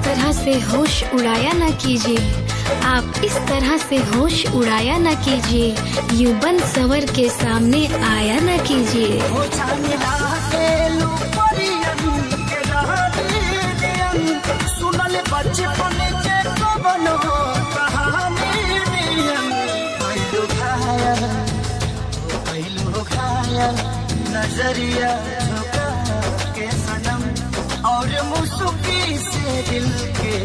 तरह से होश उड़ाया न कीजिए, आप इस तरह से होश उड़ाया न कीजिए, यूं बन सवर के सामने आया न कीजिए। नजरिया झुका के सनम और मुस्की से दिल के